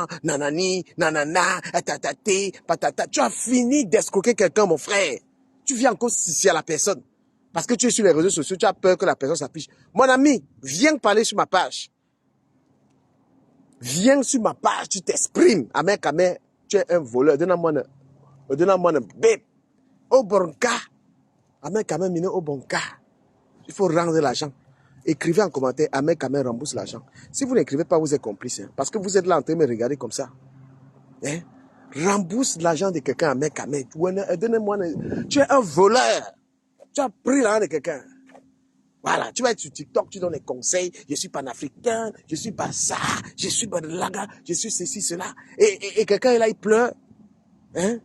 l'argent, nanani, nanana, tataté, patata. Tu as fini d'escroquer quelqu'un, mon frère. Tu viens encore ici à la personne. Parce que tu es sur les réseaux sociaux, tu as peur que la personne s'affiche. Mon ami, viens parler sur ma page. Viens sur ma page, tu t'exprimes. Amen, amen, tu es un voleur. Donne-moi un bête. Au bon cas. Amen, amen, mine au bon cas. Il faut rendre l'argent. Écrivez en commentaire, Amen, amen, rembourse l'argent. Si vous n'écrivez pas, vous êtes complice. Hein, parce que vous êtes là en train de me regarder comme ça. Hein? Rembourse l'argent de quelqu'un, Amen, amen. Donnez-moi. Tu es un voleur. Tu as pris l'argent de quelqu'un. Voilà, tu vas être sur TikTok, tu donnes des conseils. Je suis panafricain, je suis pas ça, je suis badalaga, je suis ceci, cela. Et quelqu'un est là, il pleure. Hein?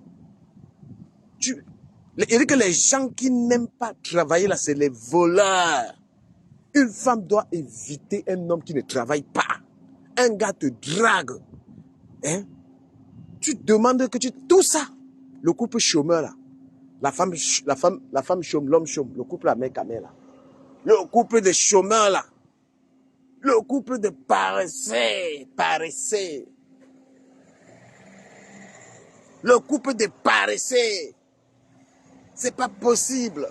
Il dit que les gens qui n'aiment pas travailler là, c'est les voleurs. Une femme doit éviter un homme qui ne travaille pas. Un gars te drague. Hein? Tu demandes que tu... Tout ça, le couple chômeur là. La femme chôme, l'homme chôme. Le couple à mec à mère là. Le couple de chômeurs là. Le couple de paresseux. Le couple de paresseux. C'est pas possible.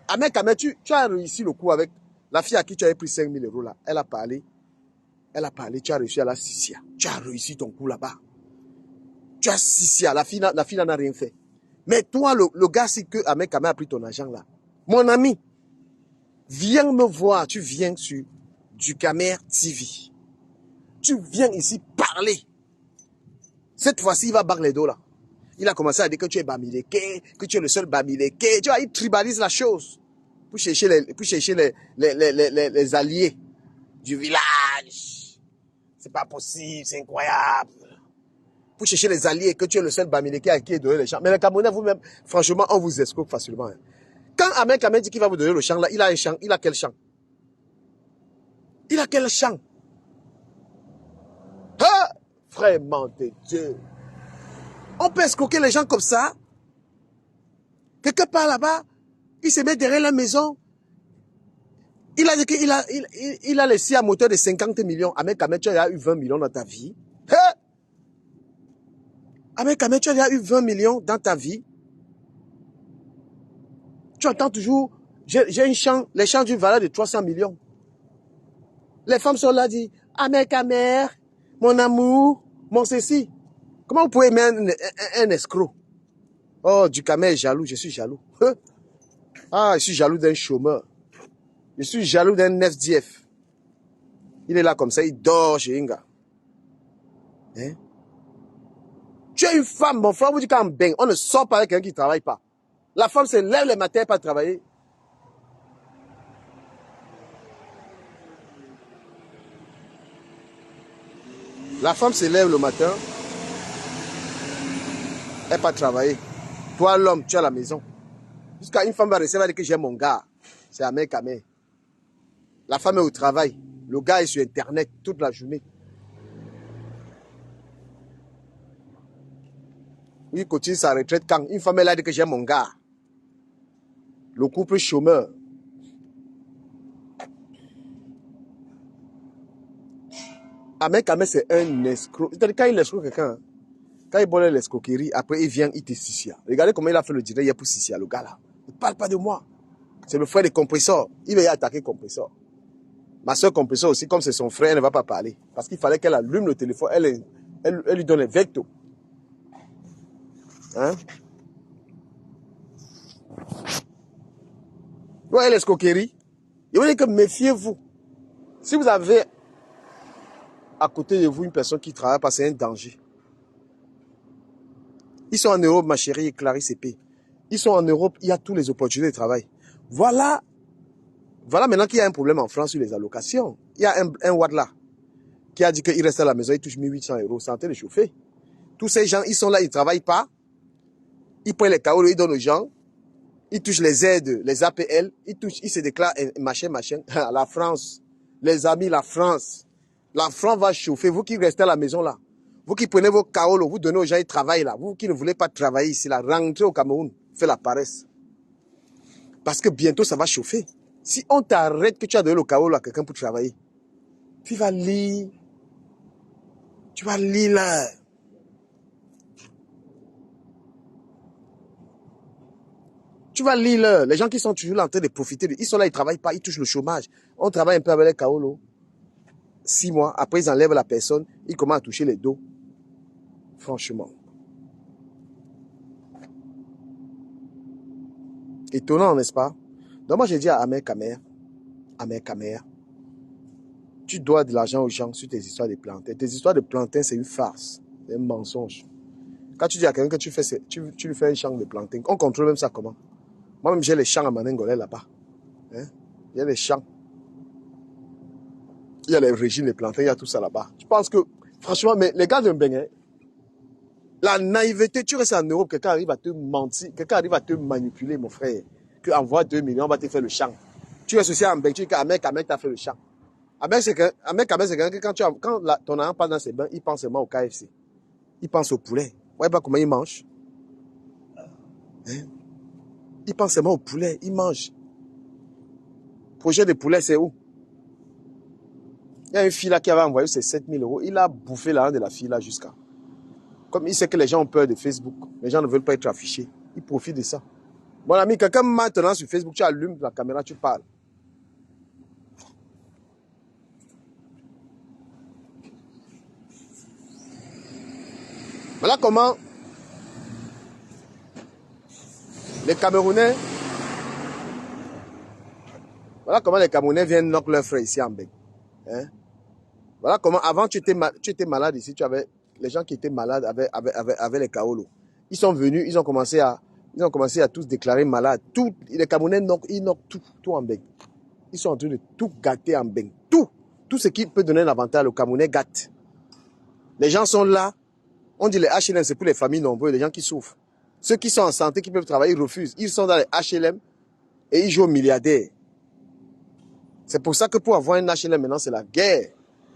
Amen, tu as réussi le coup avec la fille à qui tu avais pris 5 000 € là. Elle a parlé, tu as réussi à la Sissia. Tu as réussi ton coup là-bas. Tu as Sissia, la fille n'en a rien fait. Mais toi, le gars, c'est que Amen a pris ton argent là. Mon ami, viens me voir, tu viens sur Dukamer TV. Tu viens ici parler. Cette fois-ci, il va battre les dos là. Il a commencé à dire que tu es Bamileke, que tu es le seul Bamileke. Tu vois, il tribalise la chose pour chercher les alliés du village. C'est pas possible, c'est incroyable. Pour chercher les alliés, que tu es le seul Bamileke à qui est donné les champs. Mais les Camerounais, vous-même, franchement, on vous escroque facilement. Hein. Quand Amen dit qu'il va vous donner le champ là, il a un champ. Il a quel champ? Il a quel champ? Ah, vraiment de Dieu. On peut escroquer les gens comme ça. Quelque part là-bas, il se met derrière la maison. Il a dit qu'il a laissé un moteur de 50 millions. Amen, tu as eu 20 millions dans ta vie. Hein? Amen, tu as eu 20 millions dans ta vie. Tu entends toujours, j'ai un champ, les champs d'une valeur de 300 millions. Les femmes sont là, disent, Amen, mon amour, mon ceci. Comment vous pouvez aimer un escroc? Oh, Dukamer est jaloux, je suis jaloux. Hein? Ah, je suis jaloux d'un chômeur. Je suis jaloux d'un FDF. Il est là comme ça, il dort chez Inga. Hein? Tu es une femme, mon frère vous dit quand on ne sort pas avec quelqu'un qui ne travaille pas. La femme se lève le matin pour travailler. La femme se lève le matin, elle pas travailler. Toi, l'homme, tu es à la maison. Jusqu'à une femme va recevoir dire que j'ai mon gars. C'est Amen. La femme est au travail. Le gars est sur Internet toute la journée. Il continue sa retraite quand une femme elle a dit que j'ai mon gars. Le couple chômeur. Amen, c'est un escroc. C'est-à-dire quand il escroc quelqu'un, quand il boit l'escroquerie, après il vient, il te sissia. Regardez comment il a fait le direct hier pour sissia, le gars là. Ne parle pas de moi. C'est le frère de Compressor. Il va y attaquer Compressor. Ma soeur Compressor aussi, comme c'est son frère, elle ne va pas parler. Parce qu'il fallait qu'elle allume le téléphone. Elle lui donne les vectos. Hein? Ouais, l'escroquerie. Il veut dire que méfiez-vous. Si vous avez à côté de vous une personne qui travaille pas, c'est un danger. Ils sont en Europe, ma chérie Clarisse Épée. Ils sont en Europe, il y a toutes les opportunités de travail. Voilà maintenant qu'il y a un problème en France sur les allocations. Il y a un Wad là qui a dit qu'il reste à la maison, il touche 1800 € sans les chauffer. Tous ces gens, ils sont là, ils ne travaillent pas. Ils prennent les KO, ils donnent aux gens. Ils touchent les aides, les APL. Ils se déclarent machin. La France, les amis, la France. La France va chauffer. Vous qui restez à la maison là. Vous qui prenez vos KO, vous donnez aux gens, ils travaillent là. Vous qui ne voulez pas travailler ici là, rentrez au Cameroun, faites la paresse. Parce que bientôt ça va chauffer. Si on t'arrête que tu as donné le KO à quelqu'un pour travailler, tu vas lire. Tu vas lire là. Tu vas lire là. Les gens qui sont toujours là en train de profiter, ils sont là, ils ne travaillent pas, ils touchent le chômage. On travaille un peu avec les Kaolo. 6 mois, après ils enlèvent la personne, ils commencent à toucher les dos. Franchement. Étonnant, n'est-ce pas? Donc moi j'ai dit à Ahmed Kamer, tu dois de l'argent aux gens sur tes histoires de plantain. Tes histoires de plantain, c'est une farce, c'est un mensonge. Quand tu dis à quelqu'un que tu lui fais un champ de plantain, on contrôle même ça comment? Moi-même j'ai les champs à Manengolais là-bas. Hein? Il y a les champs. Il y a les régimes de plantain, il y a tout ça là-bas. Je pense que, franchement, mais les gars de Mbeng, la naïveté, tu restes en Europe, quelqu'un arrive à te mentir, quelqu'un arrive à te manipuler, mon frère. Que envoie 2 millions, on va te faire le champ. Tu restes aussi en Mbeng, tu dis qu'Ahmed t'a fait le champ. Ahmed, c'est quelqu'un que quand ton enfant passe dans ses bains, il pense seulement au KFC. Il pense au poulet. Vous voyez pas comment il mange? Hein? Il pense seulement au poulet, il mange. Projet de poulet, c'est où? Il y a une fille là qui avait envoyé ses 7 000 €. Il a bouffé l'argent de la fille là jusqu'à. Comme il sait que les gens ont peur de Facebook, les gens ne veulent pas être affichés. Il profite de ça. Mon ami, quelqu'un maintenant sur Facebook, tu allumes la caméra, tu parles. Voilà comment les Camerounais, viennent knock leurs frères ici en Bec. Hein? Voilà comment, avant tu étais malade ici, tu avais les gens qui étaient malades avec les Kaolo. Ils sont venus, ils ont commencé à tous déclarer malades. Les Camerounais ils knockent tout en Bec. Ils sont en train de tout gâter en Bec. Tout ce qui peut donner un avantage aux Camerounais gâte. Les gens sont là. On dit les HLM, c'est pour les familles nombreuses, les gens qui souffrent. Ceux qui sont en santé, qui peuvent travailler, ils refusent. Ils sont dans les HLM et ils jouent aux milliardaires. C'est pour ça que pour avoir un HLM maintenant, c'est la guerre.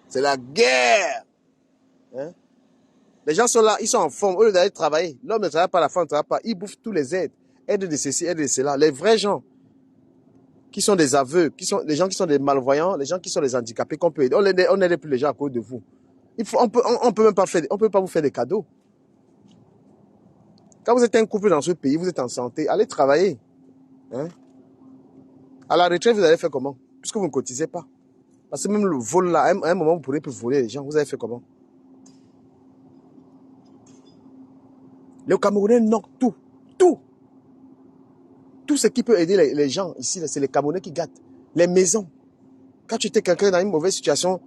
C'est la guerre. Hein? Les gens sont là, ils sont en forme. Au lieu d'aller travailler, l'homme ne travaille pas, la femme ne travaille pas. Ils bouffent tous les aides. Aides de ceci, aides de cela. Les vrais gens qui sont des aveugles, les gens qui sont des malvoyants, les gens qui sont des handicapés qu'on peut aider. On n'aide plus les gens à cause de vous. On peut même pas vous faire des cadeaux. Quand vous êtes un couple dans ce pays, vous êtes en santé, allez travailler. Hein? À la retraite, vous allez faire comment? Puisque vous ne cotisez pas. Parce que même le vol là, à un moment, vous pourrez plus voler les gens. Vous avez fait comment? Les Camerounais knockent tout. Tout ce qui peut aider les gens ici, c'est les Camerounais qui gâtent. Les maisons. Quand tu étais quelqu'un dans une mauvaise situation,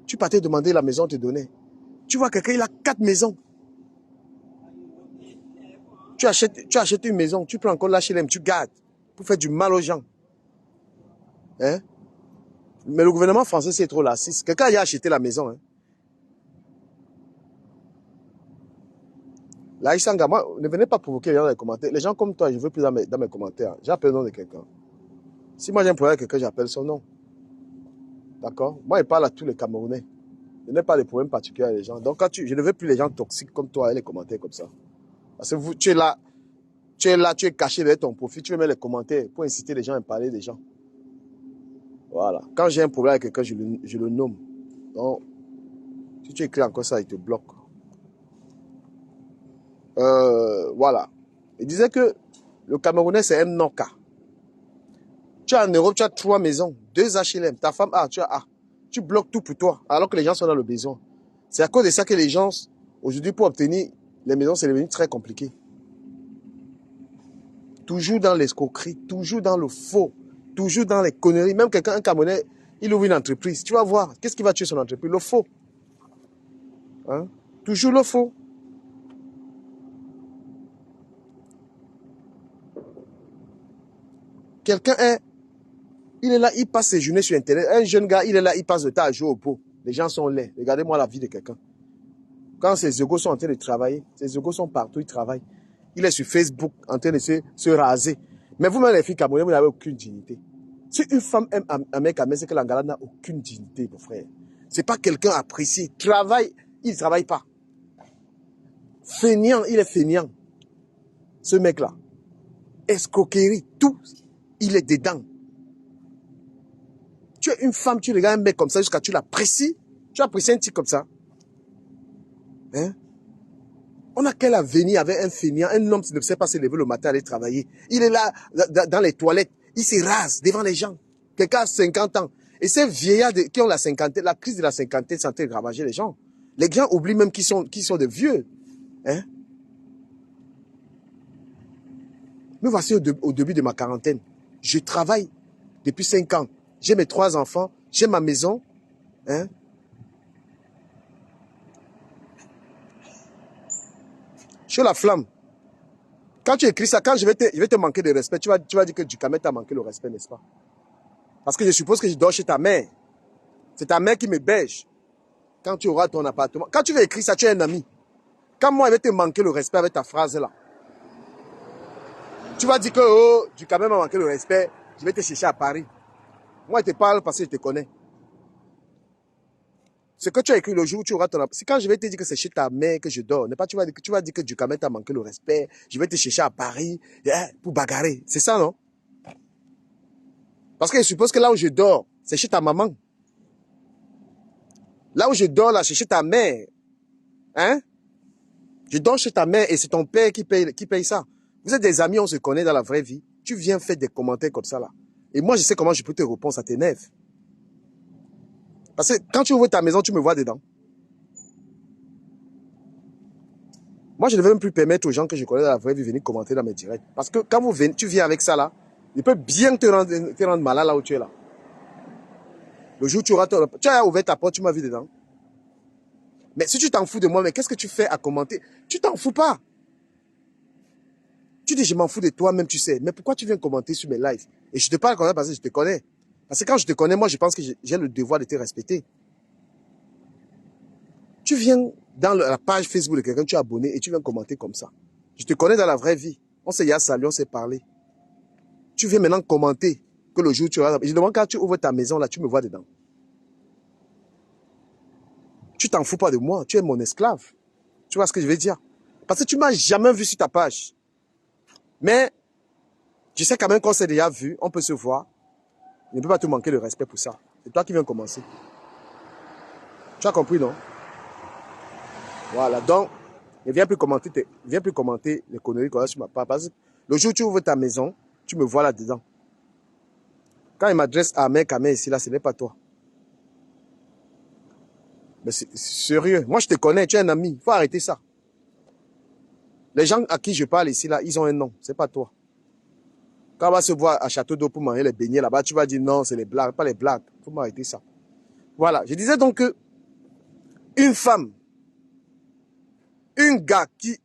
tu partais demander la maison, on te donnait. Tu vois quelqu'un, il a 4 maisons. Tu achètes une maison, tu prends encore l'HLM, tu gardes pour faire du mal aux gens. Hein? Mais le gouvernement français, c'est trop lassiste. Quelqu'un a acheté la maison. Hein? Là, Isanga, moi, ne venez pas provoquer les gens dans les commentaires. Les gens comme toi, je ne veux plus dans mes commentaires. J'appelle le nom de quelqu'un. Si moi j'ai un problème avec quelqu'un, j'appelle son nom. D'accord? Moi, je parle à tous les Camerounais. Je n'ai pas de problème particulier avec les gens. Donc, je ne veux plus les gens toxiques comme toi et les commentaires comme ça. Parce que tu es là, tu es caché derrière ton profil, tu veux mettre les commentaires pour inciter les gens à parler des gens. Voilà. Quand j'ai un problème avec quelqu'un, je le nomme. Donc, si tu écris encore ça, il te bloque. Voilà. Il disait que le Camerounais, c'est un Noka. Tu as en Europe, tu as 3 maisons, 2 HLM. Ta femme A, tu as A. Tu bloques tout pour toi, alors que les gens sont dans le besoin. C'est à cause de ça que les gens, aujourd'hui, pour obtenir les maisons, c'est devenu très compliqué. Toujours dans l'escroquerie, toujours dans le faux, toujours dans les conneries. Même quelqu'un, un Camerounais, il ouvre une entreprise. Tu vas voir, qu'est-ce qui va tuer son entreprise? Le faux. Hein? Toujours le faux. Quelqu'un il est là, il passe ses journées sur Internet. Un jeune gars, il est là, il passe le temps à jouer au pot. Les gens sont laids. Regardez-moi la vie de quelqu'un. Quand ses égos sont en train de travailler, ses égos sont partout, ils travaillent. Il est sur Facebook en train de se raser. Mais vous-même, les filles camerounaises, vous n'avez aucune dignité. Si une femme aime un mec à c'est que l'Angala n'a aucune dignité, mon frère. C'est pas quelqu'un apprécié. Travaille, il ne travaille pas. Feignant, il est feignant. Ce mec-là. Escroquerie, tout, il est dedans. Tu es une femme, tu regardes un mec comme ça jusqu'à tu l'apprécies. Tu apprécies un type comme ça. Hein? On a quel avenir avec un feignant, un homme qui ne sait pas se lever le matin aller travailler. Il est là, dans les toilettes, il se rase devant les gens. Quelqu'un a 50 ans. Et ces vieillards qui ont la cinquantaine, la crise de la cinquantaine, c'est en train de ravager les gens. Les gens oublient même qu'ils sont des vieux. Hein? Me voici au début de ma quarantaine. Je travaille depuis 5 ans. J'ai mes 3 enfants, j'ai ma maison. Hein? Je suis la flamme. Quand tu écris ça, quand je vais te manquer de respect, tu vas dire que Ducamel t'a manqué le respect, n'est-ce pas? Parce que je suppose que je dors chez ta mère. C'est ta mère qui me bêche. Quand tu auras ton appartement. Quand tu vas écrire ça, tu es un ami. Quand moi, je vais te manquer le respect avec ta phrase là. Tu vas dire que, oh, Ducamel m'a manqué le respect, je vais te chercher à Paris. Moi, je te parle parce que je te connais. Ce que tu as écrit le jour où tu auras ton... C'est quand je vais te dire que c'est chez ta mère que je dors. Tu vas dire que Ducamel t'a manqué le respect. Je vais te chercher à Paris pour bagarrer. C'est ça, non? Parce que je suppose que là où je dors, c'est chez ta maman. Là où je dors, là, c'est chez ta mère. Hein? Je dors chez ta mère et c'est ton père qui paye ça. Vous êtes des amis, on se connaît dans la vraie vie. Tu viens faire des commentaires comme ça, là. Et moi, je sais comment je peux te répondre, ça t'énerve. Parce que quand tu ouvres ta maison, tu me vois dedans. Moi, je ne vais même plus permettre aux gens que je connais dans la vraie vie de venir commenter dans mes directs. Parce que quand tu viens avec ça là, il peut bien te rendre malade là où tu es là. Le jour où tu as ouvert ta porte, tu m'as vu dedans. Mais si tu t'en fous de moi, mais qu'est-ce que tu fais à commenter? Tu t'en fous pas. Tu dis, je m'en fous de toi-même, tu sais. Mais pourquoi tu viens commenter sur mes lives? Et je te parle comme ça parce que je te connais. Parce que quand je te connais, moi, je pense que j'ai le devoir de te respecter. Tu viens dans la page Facebook de quelqu'un, tu es abonné et tu viens commenter comme ça. Je te connais dans la vraie vie. On s'est salué, on s'est parlé. Tu viens maintenant commenter que le jour où tu auras... Je demande quand tu ouvres ta maison, là, tu me vois dedans. Tu t'en fous pas de moi, tu es mon esclave. Tu vois ce que je veux dire? Parce que tu m'as jamais vu sur ta page. Mais je sais quand même qu'on s'est déjà vu, on peut se voir. Je ne peux pas te manquer de respect pour ça. C'est toi qui viens commencer. Tu as compris, non? Voilà, donc, ne viens plus commenter les conneries qu'on a sur ma page. Parce que le jour où tu ouvres ta maison, tu me vois là-dedans. Quand il m'adresse à Ahmed Kamel ici, là, ce n'est pas toi. Mais c'est sérieux. Moi, je te connais, tu es un ami. Il faut arrêter ça. Les gens à qui je parle ici, là, ils ont un nom. C'est pas toi. Quand on va se voir à Château d'Eau pour manger les beignets là-bas, tu vas dire non, c'est les blagues, pas les blagues. Il faut m'arrêter ça. Voilà. Je disais donc que une femme, un gars qui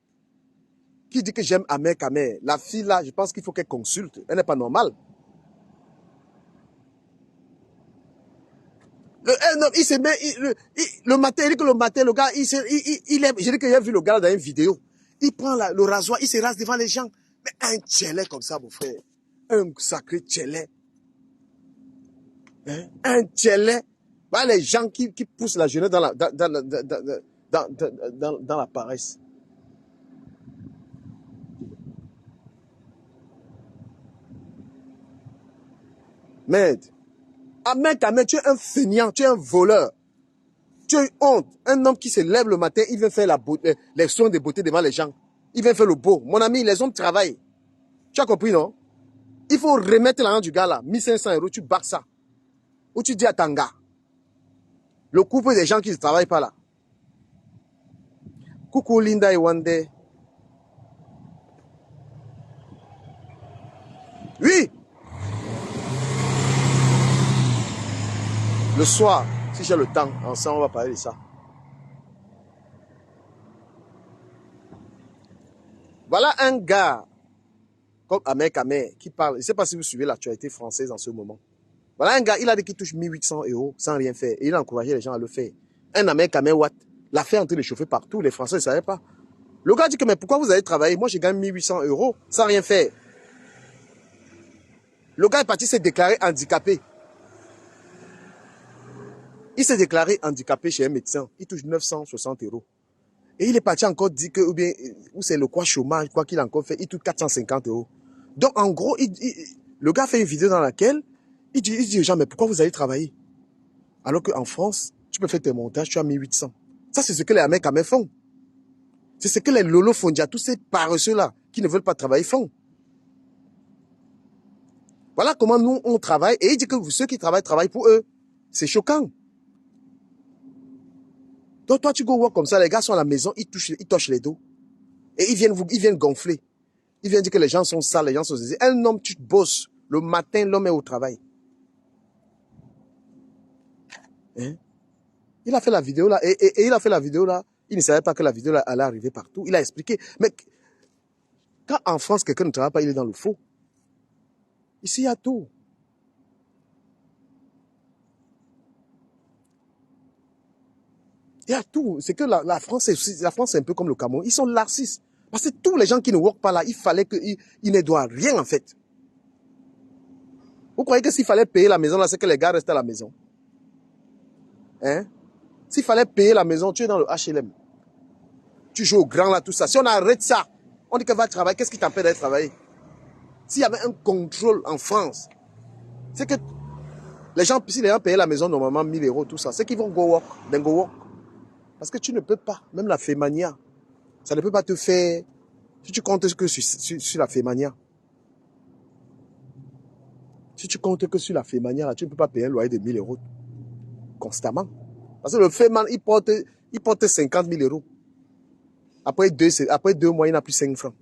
dit que j'aime Ahmed Kamel, la fille là, je pense qu'il faut qu'elle consulte. Elle n'est pas normale. Il se met, le matin, il dit que le matin, le gars, je dis que j'ai vu le gars dans une vidéo. Il prend le rasoir, il se rase devant les gens. Mais un tchelé comme ça, mon frère. Un sacré tchelé. Hein? Un tchelé. Voilà les gens qui poussent la jeunesse dans la paresse. Merde. Ahmed Kamel, tu es un feignant, tu es un voleur. Tu as eu honte. Un homme qui se lève le matin, il vient faire les soins de beauté devant les gens. Il vient faire le beau. Mon ami, les hommes travaillent. Tu as compris, non? Il faut remettre l'argent du gars là. 1500 €, tu bats ça. Ou tu dis à Tanga. Le couple des gens qui ne travaillent pas là. Coucou Linda et Wande. Oui. Le soir, si j'ai le temps, ensemble, on va parler de ça. Voilà un gars comme Ahmed Kamel qui parle. Je ne sais pas si vous suivez l'actualité française en ce moment. Voilà un gars, il a dit qu'il touche 1800 € sans rien faire. Et il a encouragé les gens à le faire. Un Ahmed Kamel Watt l'a fait en train de chauffer partout. Les Français ne savaient pas. Le gars dit que mais pourquoi vous allez travailler? Moi, je gagne 1800 € sans rien faire. Le gars est parti se déclarer handicapé. Il s'est déclaré handicapé chez un médecin. Il touche 960 €. Et il est parti encore dire que, ou c'est le quoi chômage, quoi qu'il a encore fait, il touche 450 €. Donc, en gros, le gars fait une vidéo dans laquelle il dit aux gens, mais pourquoi vous allez travailler? Alors qu'en France, tu peux faire tes montages, tu as 1800. Ça, c'est ce que les Ahmed Kamel font. C'est ce que les lolos font déjà, tous ces paresseux-là qui ne veulent pas travailler font. Voilà comment nous, on travaille. Et il dit que ceux qui travaillent, travaillent pour eux. C'est choquant. Donc toi, tu go work comme ça, les gars sont à la maison, ils touchent les dos. Et ils viennent gonfler. Ils viennent dire que les gens sont sales, les gens sont zézés. Un homme, tu bosses. Le matin, l'homme est au travail. Hein? Il a fait la vidéo là. Et il a fait la vidéo là. Il ne savait pas que la vidéo là allait arriver partout. Il a expliqué. Mais quand en France, quelqu'un ne travaille pas, il est dans le faux. Ici, il y a tout. Il y a tout. C'est que la France, c'est un peu comme le Cameroun. Ils sont narcisses. Parce que tous les gens qui ne work pas là, il fallait qu'ils ne doivent rien en fait. Vous croyez que s'il fallait payer la maison là, c'est que les gars restent à la maison? Hein? S'il fallait payer la maison, tu es dans le HLM. Tu joues au grand là, tout ça. Si on arrête ça, on dit que va travailler, qu'est-ce qui t'empêche d'aller travailler? S'il y avait un contrôle en France, c'est que les gens, si les gens payaient la maison normalement 1000 €, tout ça, c'est qu'ils vont go work. Parce que tu ne peux pas, même la fémania, ça ne peut pas te faire, si tu comptes que sur la fémania. Si tu comptes que sur la fémania, là, tu ne peux pas payer un loyer de 1000 € constamment. Parce que le féman, il porte 50 000 €. Après 2 mois, il n'a plus 5 francs.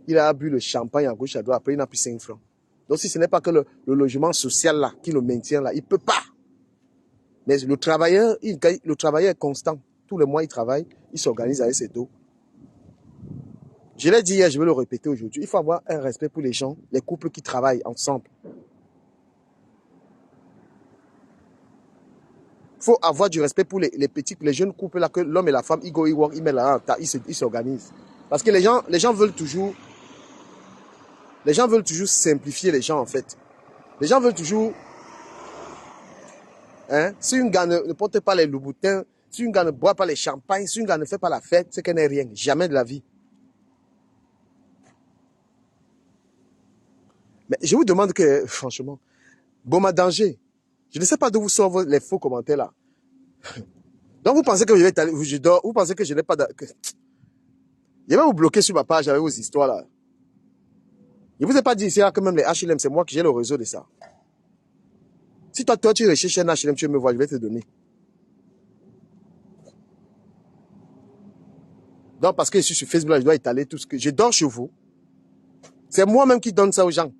Il a bu le champagne à gauche, à droite, après il n'a plus 5 francs. Donc si ce n'est pas que le logement social là, qui le maintient là, il ne peut pas. Mais le travailleur est constant. Tous les mois, il travaille, il s'organise avec ses dos. Je l'ai dit hier, je vais le répéter aujourd'hui. Il faut avoir un respect pour les gens, les couples qui travaillent ensemble. Il faut avoir du respect pour les jeunes couples là, que l'homme et la femme, ils go, ils work, ils mettent là, ils s'organisent. Parce que les gens veulent toujours simplifier les gens en fait. Les gens veulent toujours, hein, si une gars ne porte pas les louboutins, si une gars ne boit pas les champagnes, si une gars ne fait pas la fête, c'est qu'elle n'est rien, jamais de la vie. Mais je vous demande que, franchement, Boma Danger, je ne sais pas d'où vous sortent les faux commentaires là. Donc vous pensez que je dors, vous pensez que je n'ai pas de... Je vais vous bloquer sur ma page avec vos histoires là. Je ne vous ai pas dit ici là que même les HLM, c'est moi qui j'ai le réseau de ça. Si toi tu recherches un HLM, tu veux me voir, je vais te donner. Donc parce que je suis sur Facebook là, je dois étaler tout ce que... Je dors chez vous. C'est moi-même qui donne ça aux gens.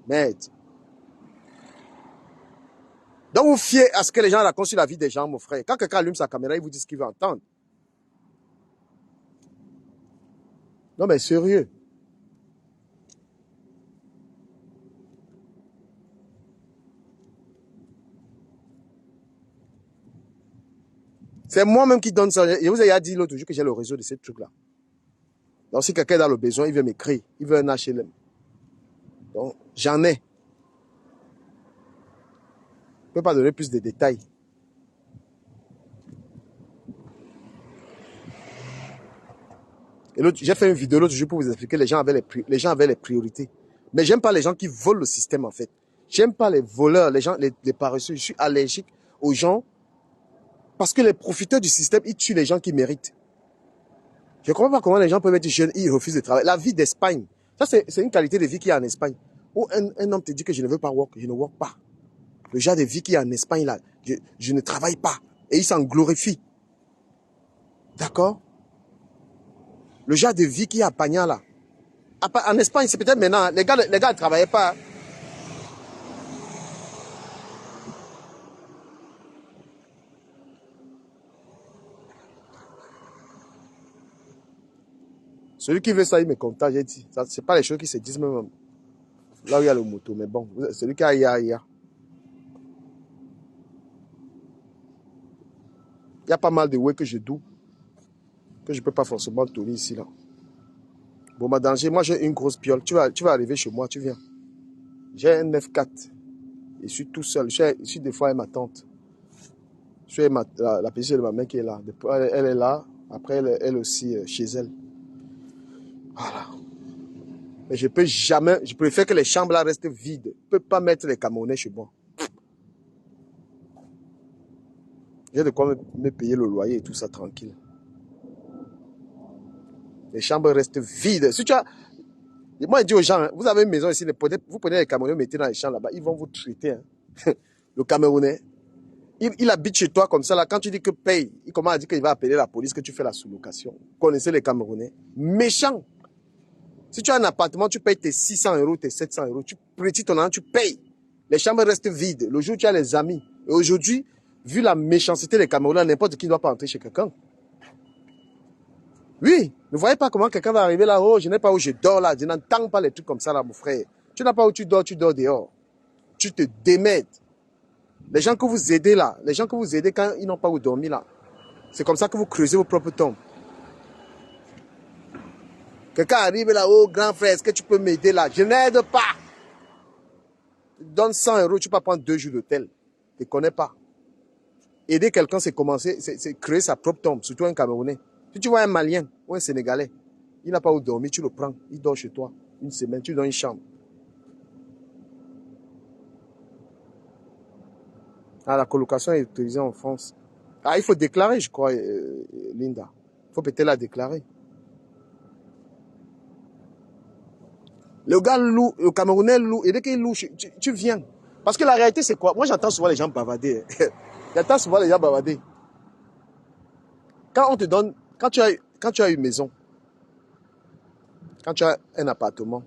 Merde. Donc vous fiez à ce que les gens racontent sur la vie des gens, mon frère. Quand quelqu'un allume sa caméra, il vous dit ce qu'il veut entendre. Non mais sérieux. C'est moi-même qui donne ça. Je vous ai dit l'autre jour que j'ai le réseau de ces trucs-là. Donc si quelqu'un a le besoin, il veut m'écrire. Il veut un HLM. Donc j'en ai. Je ne peux pas donner plus de détails. Et j'ai fait une vidéo l'autre jour pour vous expliquer que les gens avaient les priorités. Mais j'aime pas les gens qui volent le système en fait. J'aime pas les voleurs, les paresseux. Je suis allergique aux gens parce que les profiteurs du système, ils tuent les gens qui méritent. Je ne comprends pas comment les gens peuvent être jeunes et ils refusent de travailler. La vie d'Espagne, ça c'est une qualité de vie qu'il y a en Espagne. Où un homme te dit que je ne veux pas work, je ne work pas. Le genre de vie qu'il y a en Espagne là, je ne travaille pas. Et il s'en glorifie. D'accord? Le genre de vie qu'il y a à Pagna là. En Espagne, c'est peut-être maintenant, les gars ne travaillaient pas. Celui qui veut ça, il me contacte, j'ai dit. Ce n'est pas les choses qui se disent même là où il y a le moto. Mais bon, celui qui a, il y a. Il y a pas mal de way que je dois, que je ne peux pas forcément tourner ici là. Bon, ma danger, moi j'ai une grosse piole. Tu vas arriver chez moi, tu viens. J'ai un 9-4. Je suis tout seul. Je suis des fois avec ma tante. Je suis avec la petite de ma mère qui est là. Elle est là. Après, elle aussi chez elle. Voilà. Mais je peux jamais, je préfère que les chambres là restent vides. Je ne peux pas mettre les Camerounais chez moi. J'ai de quoi me payer le loyer et tout ça tranquille. Les chambres restent vides. Si tu as... Moi, je dis aux gens, hein, vous avez une maison ici, vous prenez les Camerounais, vous mettez dans les champs là-bas, ils vont vous traiter. Hein. Le Camerounais, il habite chez toi comme ça, là, quand tu dis que paye, il commence à dire qu'il va appeler la police, que tu fais la sous-location. Vous connaissez les Camerounais? Méchants. Si tu as un appartement, tu payes tes 600 euros, tes 700 euros, tu prétis ton an, tu payes. Les chambres restent vides. Le jour où tu as les amis. Et aujourd'hui, vu la méchanceté des Camerounais, n'importe qui ne doit pas entrer chez quelqu'un. Oui, ne voyez pas comment quelqu'un va arriver là, oh, je n'ai pas où je dors là, je n'entends pas les trucs comme ça là, mon frère. Tu n'as pas où tu dors dehors. Tu te démèdes. Les gens que vous aidez là, les gens que vous aidez quand ils n'ont pas où dormir là, c'est comme ça que vous creusez vos propres tombes. Quelqu'un arrive là, oh, grand frère, est-ce que tu peux m'aider là? Je n'aide pas. Tu donnes 100 euros, tu peux prendre 2 jours d'hôtel. Tu ne connais pas. Aider quelqu'un, c'est commencer, c'est créer sa propre tombe, surtout un Camerounais. Si tu vois un Malien ou un Sénégalais, il n'a pas où dormir, tu le prends, il dort chez toi. Une semaine, tu lui donnes une chambre. Ah, la colocation est autorisée en France. Ah, il faut déclarer, je crois, Linda. Il faut peut-être la déclarer. Le gars loue, le Camerounais loue, et dès qu'il loue, tu viens. Parce que la réalité, c'est quoi? Moi, j'entends souvent les gens bavarder. J'entends souvent les gens bavarder. Quand on te donne, quand tu as une maison, quand tu as un appartement,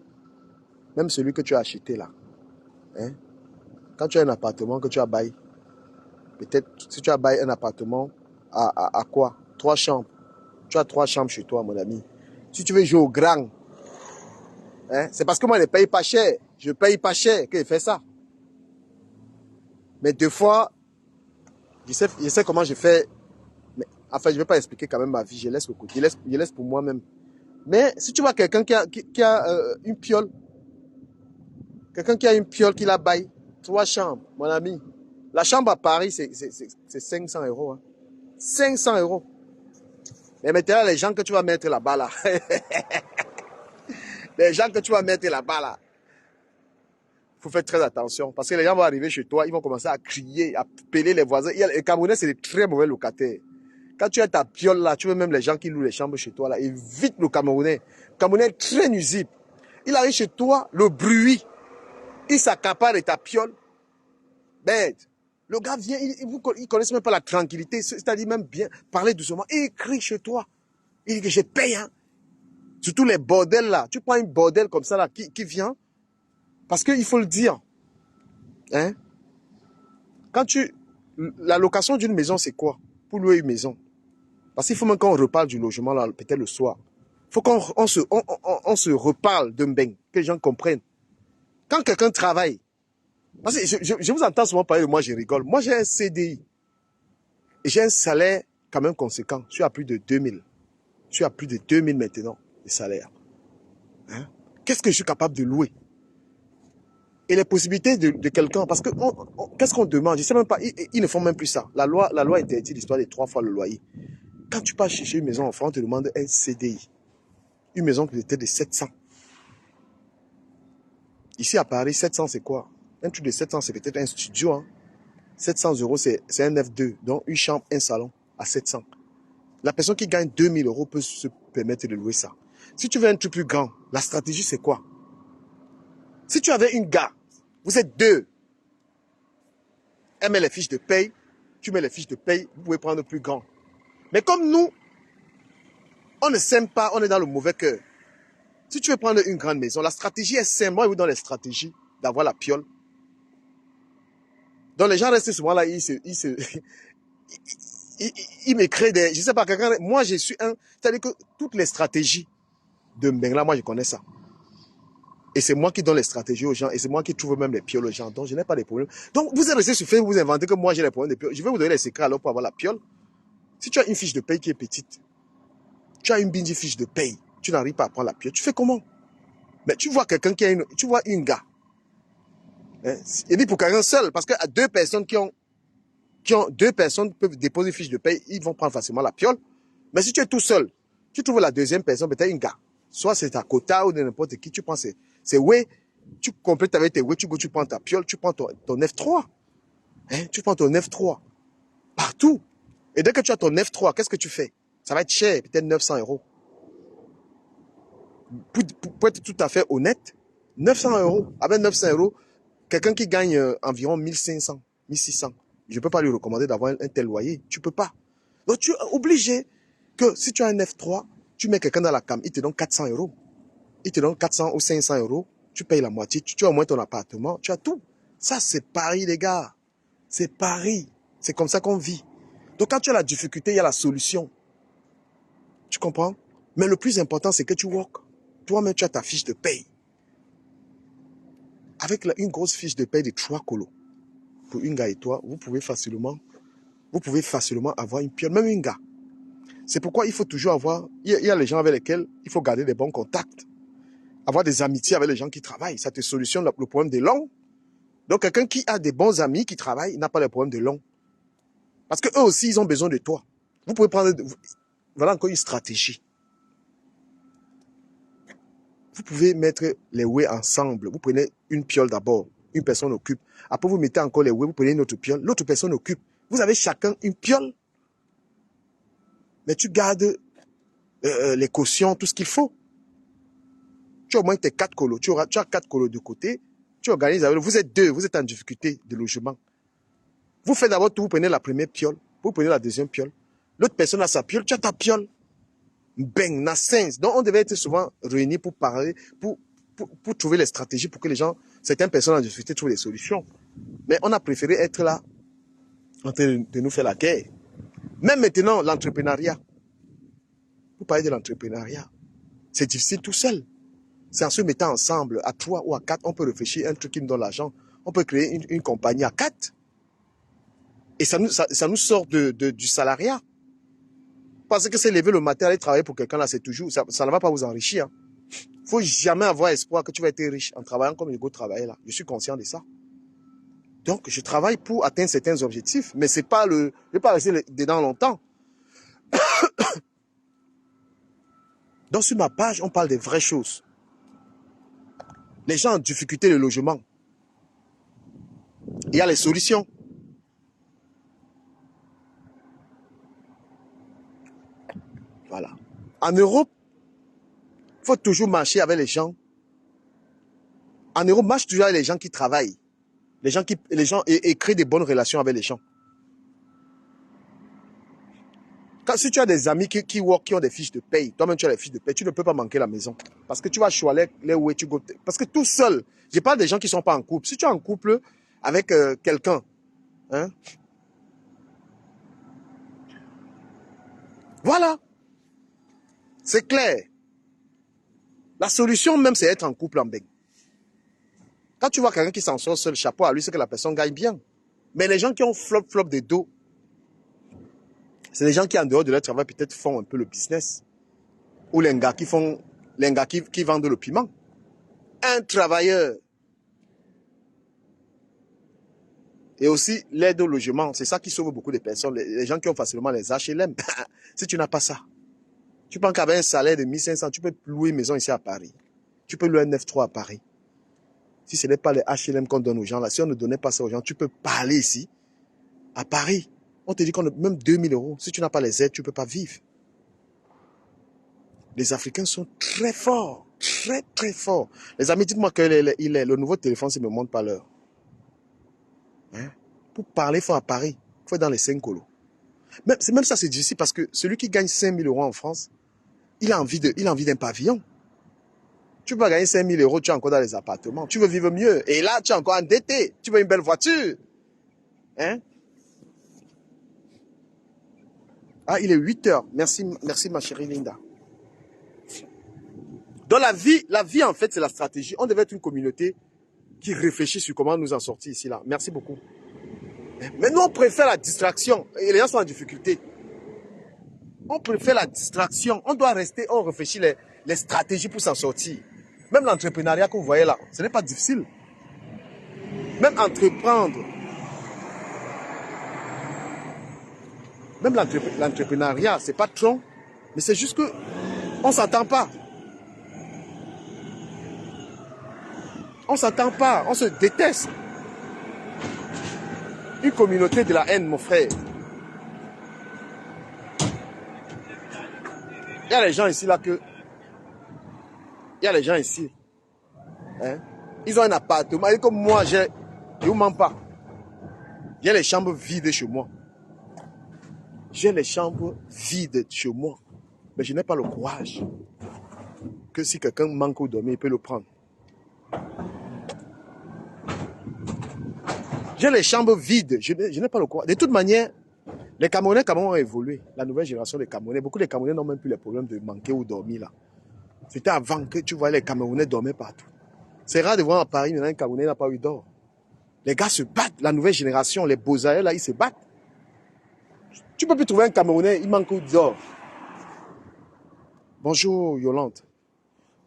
même celui que tu as acheté là, hein, quand tu as un appartement que tu as baillé, peut-être si tu as baillé un appartement à quoi? 3 chambres. Tu as 3 chambres chez toi, mon ami. Si tu veux jouer au grand, hein, c'est parce que moi, je ne paye pas cher. Je paye pas cher que je fais ça. Mais des fois, je sais comment je fais. Mais, enfin, je ne vais pas expliquer quand même ma vie. Je laisse le côté. Je laisse pour moi-même. Mais si tu vois quelqu'un qui a une piole, quelqu'un qui a une piole qui la baille, 3 chambres, mon ami. La chambre à Paris, c'est 500 euros. Hein. 500 euros. Mais maintenant, les gens que tu vas mettre là-bas, là, les gens que tu vas mettre là-bas, là, il faut faire très attention. Parce que les gens vont arriver chez toi, ils vont commencer à crier, à appeler les voisins. Les Camerounais, c'est des très mauvais locataires. Quand tu as ta piole là, tu veux même les gens qui louent les chambres chez toi là, évite le Camerounais. Le Camerounais est très nuisible. Il arrive chez toi, le bruit, il s'accapare de ta piole. Bête. Le gars vient, il connaissent même pas la tranquillité, c'est-à-dire même bien parler doucement. Il crie chez toi. Il dit que je paye. Hein. Surtout les bordels là. Tu prends une bordel comme ça là qui vient. Parce qu'il faut le dire. Hein? La location d'une maison, c'est quoi? Pour louer une maison. Parce qu'il faut même qu'on reparle du logement là, peut-être le soir. Il faut qu'on se reparle de Mbeng, que les gens comprennent. Quand quelqu'un travaille, parce que je vous entends souvent parler de moi, je rigole. Moi, j'ai un CDI. Et j'ai un salaire quand même conséquent. Je suis à plus de 2000. Je suis à plus de 2000 maintenant, de salaire. Hein? Qu'est-ce que je suis capable de louer? Et les possibilités de quelqu'un, parce que qu'est-ce qu'on demande? Je sais même pas, ils ne font même plus ça. La loi interdit l'histoire de 3 fois le loyer. Quand tu pars chercher une maison en France, on te demande un CDI. Une maison qui était de 700. Ici à Paris, 700 c'est quoi? Un truc de 700 c'est peut-être un studio. Hein? 700 euros c'est un F2, donc une chambre, un salon à 700. La personne qui gagne 2000 euros peut se permettre de louer ça. Si tu veux un truc plus grand, la stratégie c'est quoi? Si tu avais une gare, vous êtes 2, elle met les fiches de paye, tu mets les fiches de paye, vous pouvez prendre plus grand. Mais comme nous, on ne s'aime pas, on est dans le mauvais cœur. Si tu veux prendre une grande maison, la stratégie est simple. Moi, je vous donne les stratégies d'avoir la piole. Donc les gens restent souvent là, ils me créent des... Je sais pas, quelqu'un... Moi, je suis un... C'est-à-dire que toutes les stratégies de Mbengla, moi, je connais ça. Et c'est moi qui donne les stratégies aux gens. Et c'est moi qui trouve même les pioles aux gens. Donc, je n'ai pas de problème. Donc, vous êtes resté sur Facebook, vous inventez que moi, j'ai les problèmes de piole. Je vais vous donner les secrets alors pour avoir la piole. Si tu as une fiche de paye qui est petite, tu as une bindi fiche de paye, tu n'arrives pas à prendre la piole, tu fais comment? Mais tu vois quelqu'un qui a une... Tu vois une gars. Hein? Il dit pour quelqu'un seul, parce que à 2 personnes qui ont 2 personnes peuvent déposer une fiche de paye, ils vont prendre facilement la piole. Mais si tu es tout seul, tu trouves la deuxième personne, peut-être une gars. Soit c'est ta quota ou de n'importe qui, tu prends c'est ouais, tu complètes avec tes ouais, tu prends ta piole, tu prends ton F3. Hein? Tu prends ton F3. Partout. Et dès que tu as ton F3, qu'est-ce que tu fais? Ça va être cher, peut-être 900 €. Pour être tout à fait honnête, 900 €. Avec 900 €, quelqu'un qui gagne environ 1500, 1600, je ne peux pas lui recommander d'avoir un tel loyer. Tu ne peux pas. Donc tu es obligé que si tu as un F3, tu mets quelqu'un dans la cam, il te donne 400 €. Il te donne 400 ou 500 €. Tu payes la moitié, tu as au moins ton appartement, tu as tout. Ça, c'est Paris, les gars. C'est Paris. C'est comme ça qu'on vit. Donc quand tu as la difficulté, il y a la solution. Tu comprends? Mais le plus important, c'est que tu work. Toi-même, tu as ta fiche de paye. Avec une grosse fiche de paye de 3 colos. Pour une gars et toi, vous pouvez facilement avoir une piole, même une gars. C'est pourquoi il faut toujours avoir, il y a les gens avec lesquels il faut garder des bons contacts. Avoir des amitiés avec les gens qui travaillent, ça te solutionne le problème de long. Donc quelqu'un qui a des bons amis qui travaillent n'a pas le problème de long. Parce qu'eux aussi, ils ont besoin de toi. Vous pouvez prendre, voilà encore une stratégie. Vous pouvez mettre les whey ensemble. Vous prenez une piole d'abord, une personne occupe. Après, vous mettez encore les whey, vous prenez une autre piole, l'autre personne occupe. Vous avez chacun une piole. Mais tu gardes les cautions, tout ce qu'il faut. Tu as au moins tes 4 colos. Tu as 4 colos de côté. Tu organises avec eux. Vous êtes 2, vous êtes en difficulté de logement. Vous faites d'abord tout, vous prenez la première piole, vous prenez la deuxième piole. L'autre personne a sa piole, tu as ta piole. Bang, na sens. Donc on devait être souvent réunis pour parler, pour trouver les stratégies pour que les gens, certaines personnes en difficulté trouvent des solutions. Mais on a préféré être là, en train de nous faire la guerre. Même maintenant, l'entrepreneuriat. Vous parlez de l'entrepreneuriat. C'est difficile tout seul. C'est en se mettant ensemble, à 3 ou à 4, on peut réfléchir à un truc qui nous donne l'argent. On peut créer une compagnie à 4. Et ça nous sort du salariat. Parce que c'est lever le matin, aller travailler pour quelqu'un là, c'est toujours, ça ne va pas vous enrichir. Il ne faut jamais avoir espoir que tu vas être riche en travaillant comme Hugo travaillait là. Je suis conscient de ça. Donc, je travaille pour atteindre certains objectifs, mais c'est pas je ne vais pas rester dedans longtemps. Donc, sur ma page, on parle des vraies choses. Les gens en difficulté de logement. Il y a les solutions. Voilà. En Europe, il faut toujours marcher avec les gens. En Europe, marche toujours avec les gens qui travaillent. Et créent des bonnes relations avec les gens. Si tu as des amis qui ont des fiches de paye, toi-même tu as des fiches de paye, tu ne peux pas manquer la maison. Parce que tu vas choisir les où tu go. Parce que tout seul, je parle des gens qui ne sont pas en couple. Si tu es en couple avec quelqu'un, hein, voilà, c'est clair. La solution même, c'est être en couple en bec. Quand tu vois quelqu'un qui s'en sort seul, chapeau à lui, c'est que la personne gagne bien. Mais les gens qui ont flop de dos, c'est les gens qui, en dehors de leur travail, peut-être font un peu le business. Ou les gars qui vendent le piment. Un travailleur. Et aussi l'aide au logement. C'est ça qui sauve beaucoup de personnes. Les gens qui ont facilement les HLM. Si tu n'as pas ça, tu penses qu'avec un salaire de 1500, tu peux louer une maison ici à Paris. Tu peux louer un 9-3 à Paris. Si ce n'est pas les HLM qu'on donne aux gens, là, si on ne donnait pas ça aux gens, tu peux parler ici, à Paris. On te dit qu'on a même 2000 €. Si tu n'as pas les aides, tu ne peux pas vivre. Les Africains sont très forts. Très, très forts. Les amis, dites-moi que le nouveau téléphone, ça ne me montre pas l'heure. Hein? Pour parler, il faut à Paris. Il faut être dans les 5 colos. Même ça, c'est difficile parce que celui qui gagne 5 000 € en France, il a envie d'un pavillon. Tu peux gagner 5 000 €, tu es encore dans les appartements. Tu veux vivre mieux. Et là, tu es encore endetté. Tu veux une belle voiture. Hein? Ah, il est 8 h. Merci ma chérie Linda. Dans la vie, en fait, c'est la stratégie. On devait être une communauté qui réfléchit sur comment nous en sortir ici, là. Merci beaucoup. Mais nous, on préfère la distraction. Et les gens sont en difficulté. On préfère la distraction. On doit rester, on réfléchit les stratégies pour s'en sortir. Même l'entrepreneuriat que vous voyez là, ce n'est pas difficile. Même entreprendre. Même l'entrepreneuriat, c'est pas trop. Mais c'est juste que on s'entend pas. On s'entend pas, on se déteste. Une communauté de la haine, mon frère. Il y a les gens ici là que... Il y a les gens ici. Hein? Ils ont un appartement. Et comme moi, je ne vous mens pas. J'ai les chambres vides chez moi. J'ai les chambres vides chez moi. Mais je n'ai pas le courage que si quelqu'un manque ou dormir, il peut le prendre. J'ai les chambres vides. Je n'ai pas le courage. De toute manière, les Camerounais ont évolué. La nouvelle génération des Camerounais, beaucoup de Camerounais n'ont même plus les problèmes de manquer ou dormir là. C'était avant que tu voyais les Camerounais dormir partout. C'est rare de voir à Paris, maintenant un Camerounais n'a pas eu d'or. Les gars se battent. La nouvelle génération, les beaux-arts là, ils se battent. Tu ne peux plus trouver un Camerounais, il manque d'or. Bonjour Yolande.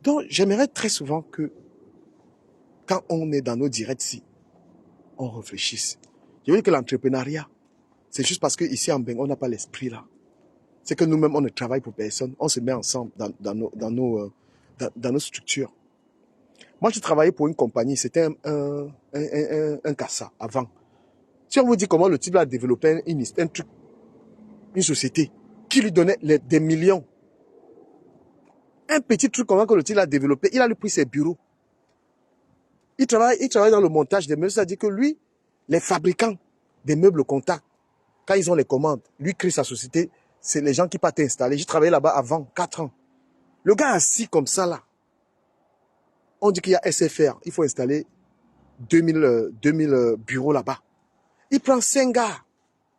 Donc, j'aimerais très souvent que, quand on est dans nos directs, on réfléchisse. Je veux dire que l'entrepreneuriat, c'est juste parce qu'ici en Bengue, on n'a pas l'esprit là. C'est que nous-mêmes, on ne travaille pour personne. On se met ensemble dans nos structures. Moi, je travaillais pour une compagnie. C'était un CASA avant. Si on vous dit comment le type a développé un truc, une société qui lui donnait des millions. Un petit truc comment que le type a développé, il a lui pris ses bureaux. Il travaille dans le montage des meubles. C'est-à-dire que lui, les fabricants des meubles contacts, quand ils ont les commandes, lui crée sa société, c'est les gens qui partent installer. J'ai travaillé là-bas avant, 4 ans. Le gars assis comme ça là, on dit qu'il y a SFR, il faut installer 2000 bureaux là-bas. Il prend 5 gars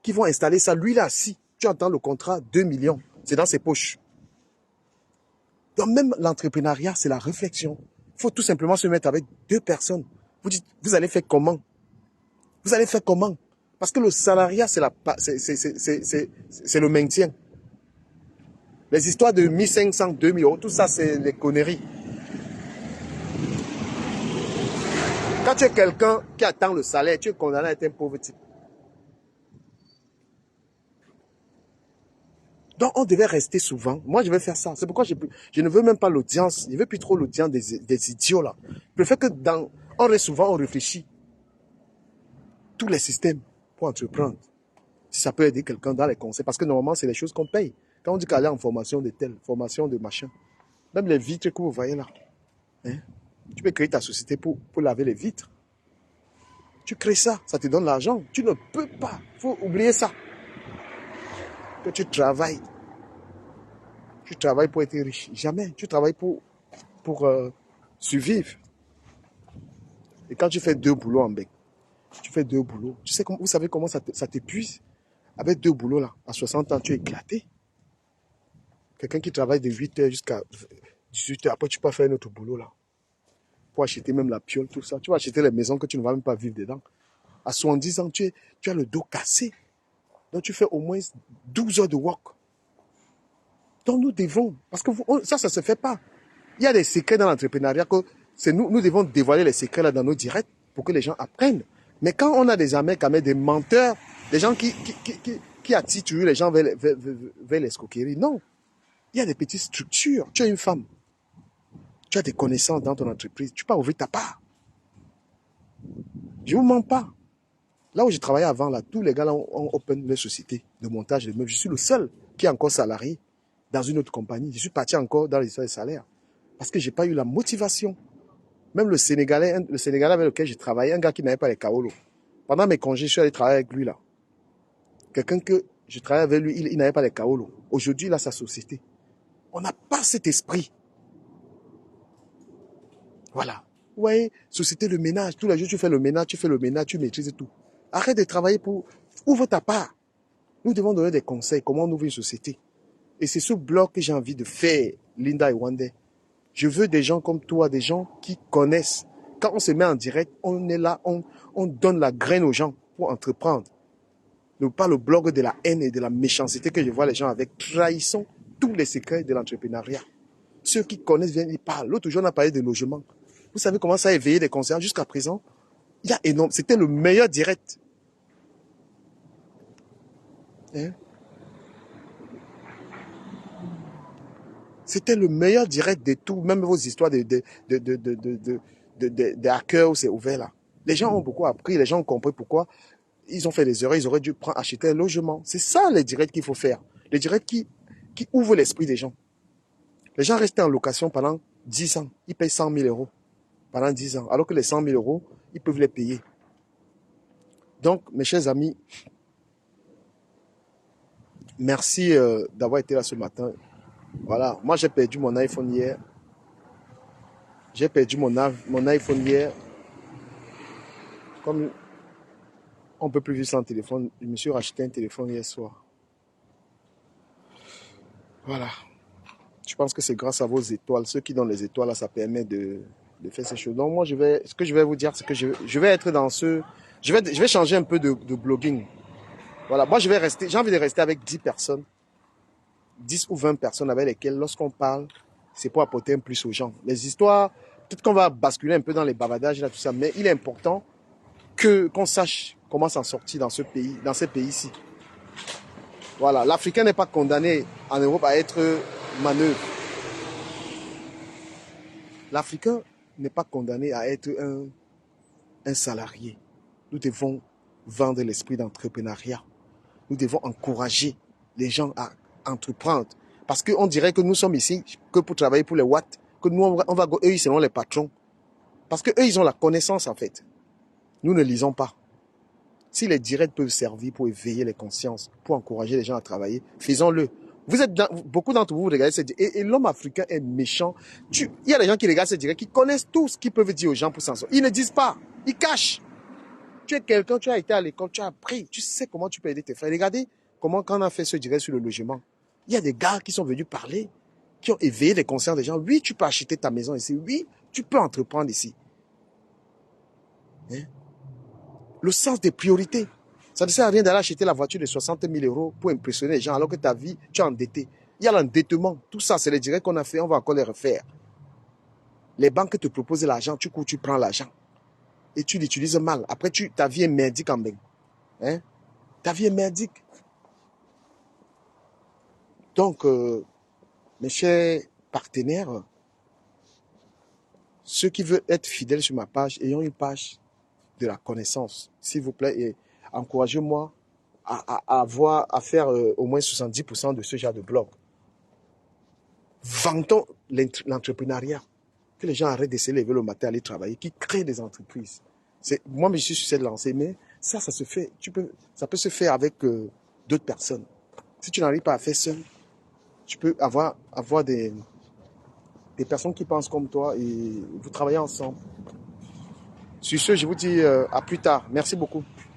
qui vont installer ça. Lui, il est assis. Tu entends le contrat, 2 millions. C'est dans ses poches. Donc même l'entrepreneuriat, c'est la réflexion. Il faut tout simplement se mettre avec 2 personnes. Vous dites, vous allez faire comment? Vous allez faire comment? Parce que le salariat, c'est le maintien. Les histoires de 1500, 2000 euros, tout ça, c'est des conneries. Quand tu es quelqu'un qui attend le salaire, tu es condamné à être un pauvre type. Donc, on devait rester souvent. Moi, je vais faire ça. C'est pourquoi je ne veux même pas l'audience. Je ne veux plus trop l'audience des idiots, là. Je préfère que on reste souvent, on réfléchit. Tous les systèmes pour entreprendre. Si ça peut aider quelqu'un dans les conseils. Parce que normalement, c'est les choses qu'on paye. Quand on dit qu'aller en formation de tel, formation de machin. Même les vitres que vous voyez là. Hein? Tu peux créer ta société pour laver les vitres. Tu crées ça, ça te donne l'argent. Tu ne peux pas. Il faut oublier ça. Que tu travailles. Tu travailles pour être riche. Jamais. Tu travailles pour survivre. Et quand tu fais 2 boulots en bec, tu fais 2 boulots. Vous savez comment ça t'épuise? Avec 2 boulots là, à 60 ans, tu es éclaté. Quelqu'un qui travaille de 8 h jusqu'à 18 h, après tu peux faire un autre boulot là. Pour acheter même la piole, tout ça. Tu vas acheter les maisons que tu ne vas même pas vivre dedans. À 70 ans, tu as le dos cassé. Donc tu fais au moins 12 heures de work. Donc nous devons, parce que ça ne se fait pas. Il y a des secrets dans l'entrepreneuriat que nous devons dévoiler les secrets là dans nos directs pour que les gens apprennent. Mais quand on a des amis, des menteurs, des gens qui attirent toujours les gens vers l'escroquerie, non. Il y a des petites structures. Tu es une femme. Tu as des connaissances dans ton entreprise. Tu peux ouvrir ta part. Je ne vous mens pas. Là où je travaillais avant, là, tous les gars là ont open les sociétés de montage de meubles. Je suis le seul qui est encore salarié dans une autre compagnie. Je suis parti encore dans l'histoire des salaires. Parce que je n'ai pas eu la motivation. Même le Sénégalais avec lequel j'ai travaillé, un gars qui n'avait pas les kaolos. Pendant mes congés, je suis allé travailler avec lui là. Quelqu'un que je travaillais avec lui, il n'avait pas les kaolos. Aujourd'hui, il a sa société. On n'a pas cet esprit. Voilà. Vous voyez, société de ménage. Tous les jours, tu fais le ménage, tu maîtrises tout. Arrête de travailler pour... Ouvre ta part. Nous devons donner des conseils, comment on ouvre une société. Et c'est ce bloc que j'ai envie de faire, Linda et Wande. Je veux des gens comme toi, des gens qui connaissent. Quand on se met en direct, on est là, on donne la graine aux gens pour entreprendre. Ne pas le blog de la haine et de la méchanceté que je vois les gens avec. Trahissons tous les secrets de l'entrepreneuriat. Ceux qui connaissent viennent, ils parlent. L'autre jour, on a parlé de logement. Vous savez comment ça a éveillé des conseillers jusqu'à présent? Il y a énorme. C'était le meilleur direct. Hein? C'était le meilleur direct de tout. Même vos histoires de hackers où c'est ouvert là. Les gens ont beaucoup appris. Les gens ont compris pourquoi ils ont fait des erreurs. Ils auraient dû acheter un logement. C'est ça les directs qu'il faut faire. Les directs qui ouvrent l'esprit des gens. Les gens restent en location pendant 10 ans. Ils payent 100 000 euros pendant 10 ans. Alors que les 100 000 euros, ils peuvent les payer. Donc, mes chers amis, merci d'avoir été là ce matin. Voilà, moi j'ai perdu mon iPhone hier. J'ai perdu mon iPhone hier. Comme on ne peut plus vivre sans téléphone, je me suis racheté un téléphone hier soir. Voilà. Je pense que c'est grâce à vos étoiles. Ceux qui donnent les étoiles, là, ça permet de faire ces choses. Donc moi, ce que je vais vous dire, c'est que je vais être dans ce... Je vais changer un peu de blogging. Voilà, moi j'ai envie de rester avec 10 personnes, 10 ou 20 personnes avec lesquelles, lorsqu'on parle, c'est pour apporter un plus aux gens. Les histoires, peut-être qu'on va basculer un peu dans les bavardages, là, tout ça, mais il est important qu'on sache comment s'en sortir dans ce pays, dans ces pays-ci. Voilà, l'Africain n'est pas condamné en Europe à être manœuvre. L'Africain n'est pas condamné à être un salarié. Nous devons vendre l'esprit d'entrepreneuriat. Nous devons encourager les gens à entreprendre. Parce qu'on dirait que nous sommes ici que pour travailler pour les watts, que nous, eux, ils seront les patrons. Parce qu'eux, ils ont la connaissance, en fait. Nous ne lisons pas. Si les directs peuvent servir pour éveiller les consciences, pour encourager les gens à travailler, faisons-le. Beaucoup d'entre vous regardez ces directs, et l'homme africain est méchant. Il y a des gens qui regardent ces directs, qui connaissent tout ce qu'ils peuvent dire aux gens pour s'en sortir. Ils ne disent pas, ils cachent. Tu es quelqu'un, tu as été à l'école, tu as appris, tu sais comment tu peux aider tes frères. Regardez comment, quand on a fait ce direct sur le logement, il y a des gars qui sont venus parler, qui ont éveillé les consciences des gens. Oui, tu peux acheter ta maison ici. Oui, tu peux entreprendre ici. Hein? Le sens des priorités. Ça ne sert à rien d'aller acheter la voiture de 60 000 euros pour impressionner les gens alors que ta vie, tu es endetté. Il y a l'endettement. Tout ça, c'est les directs qu'on a fait. On va encore les refaire. Les banques te proposent l'argent. Tu cours, tu prends l'argent. Et tu l'utilises mal. Après, ta vie est merdique en même. Hein? Ta vie est merdique. Donc, mes chers partenaires, ceux qui veulent être fidèles sur ma page, ayons une page de la connaissance, s'il vous plaît, et encouragez-moi à faire au moins 70% de ce genre de blog. Vantons l'entrepreneuriat, que les gens arrêtent de se lever le matin, aller travailler, qui créent des entreprises. Moi, je suis sur cette lancée, mais ça se fait. Ça peut se faire avec d'autres personnes. Si tu n'arrives pas à faire seul, tu peux avoir des personnes qui pensent comme toi et vous travaillez ensemble. Sur ce, je vous dis à plus tard. Merci beaucoup.